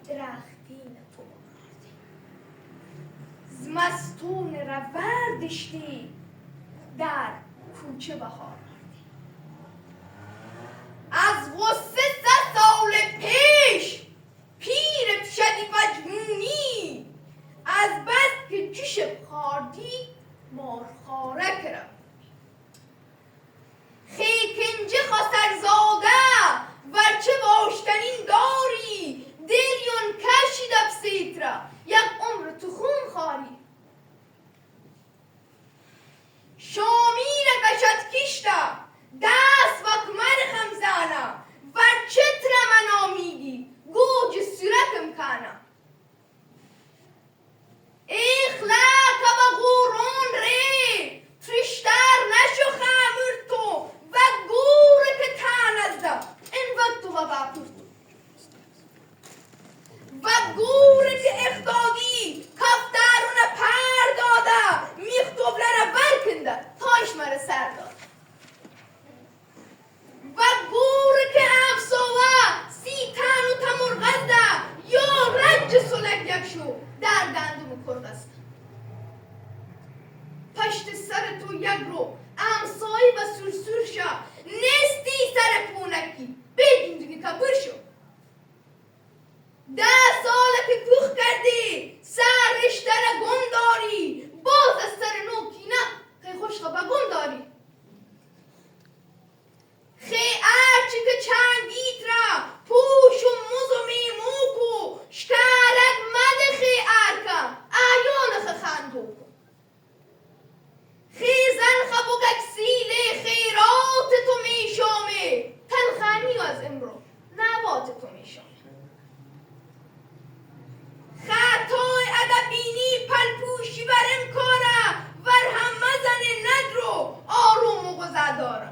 درختین تو زمستون روردشتی در کوچه بهار از غصه 100 سال پیش پیر شدی مجنونی از بس که جوش خاردی مارخاره کرد خیکنجه خسرزاده ورچه باشتنین داری دلیون کشی دبسیت را یک عمر تو خون خاری شامیر کشت کشتا دست و کمر خمزانا ورچه ترمنا میگی گوج سرکم کانا اخلاق و غورون ری ترشتر نشو خامر تو و گور که تانزده این وقت تو و باپور و گور که اختادی کفتارون پر داده میختوبلر برکنده تایش مره سر داد و گور که افسوه 30 تن و تمرغزده یا رنج سلک یکشو در گندم کرغزده پشت سر تو یک رو امسایی و سرسور شا نستی سر پونکی بگیم دیگه کبر شو 10 ساله که کوخ کردی سر رشته را گم داری باز از سر نو کینه خیلی خوش خوابه گم داری خیلی ارچی که چنگیت را پوش و موز و میموک و شکرک مده خیلی ارکم ایان خندو کن خیزن خبوگک سیله خیرات تو میشامه تلخانی از امرو نبات تو میشامه خطای ادبینی پلپوشی بر امکانه ور هم مزن ندرو آروم و گذرداره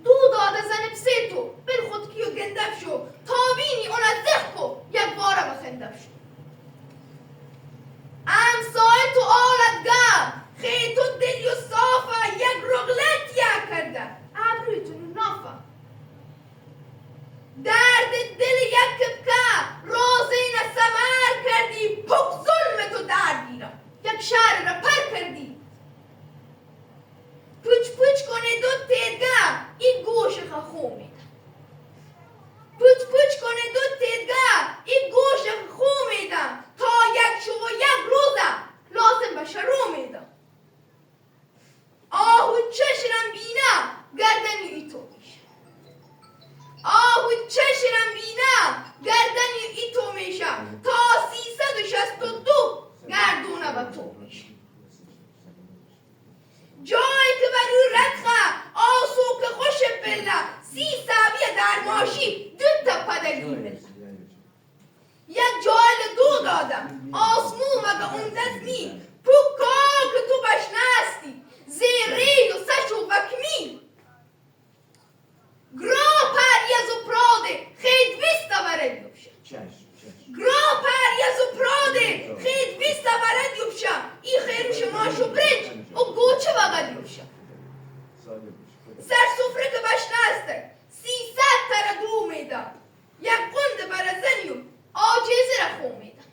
دو داده زن پسی تو بل خود کیو گندف شو تا بینی اون از زخ کو یک باره بخندف شو امسای تو آلتگاه خیلی تو دلی و صافه یک رغلت یک کرده ابروی تو نافه درد دل یک کپکه رازین سمر کردی پک ظلم تو دردیرم یک شهر را پر کردی پوچ پوچ کنه دو تیدگاه این گوش خو میده پوچ پوچ کنه دو تیدگاه این گوش خو میدم تا یک شو و یک روزه لازم بشه رو میدم آهو چشرم بینم گردنی ای تو میشه آهو چشرم بینم گردنی ای تو میشه تا 362 گردونه با تو میشه جایی که برو رتخه آسو که خوش بله 30 ساویه در ماشی 2 تا پدگیمه یک جایل 2 دادم آسمو مگه اون دزمی پوکا که تو بشنستی زیری و سشو بکمی گرا پریز و پراده خیلی 20 ورد یوبشه گرا پریز و پراده خیلی 20 ورد یوبشه ای خیروش ماشو برنج و گوچه وقت یوبشه سر سفره که بشنسته 300 تر دو میدم یک قند برزنیو آجیزه را خو میدم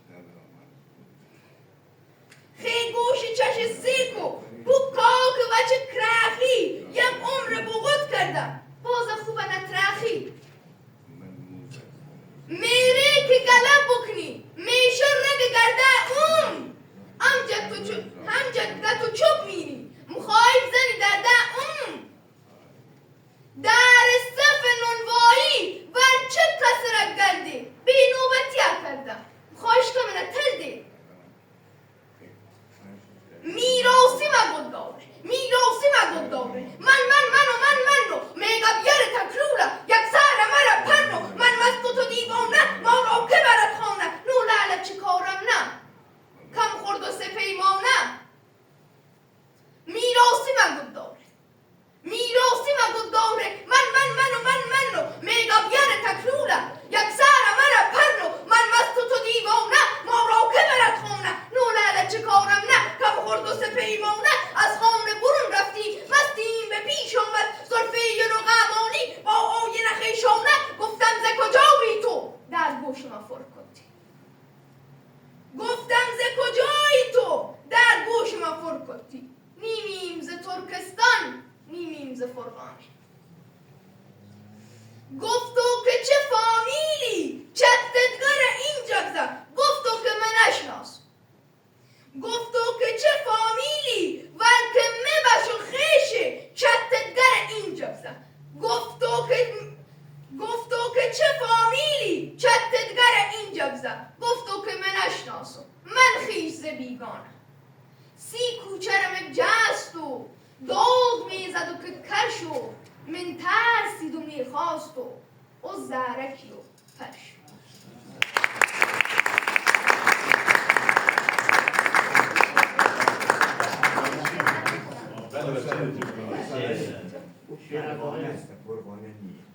راست و زرکی و پشم. شعر قربانه است، قربانه نیست.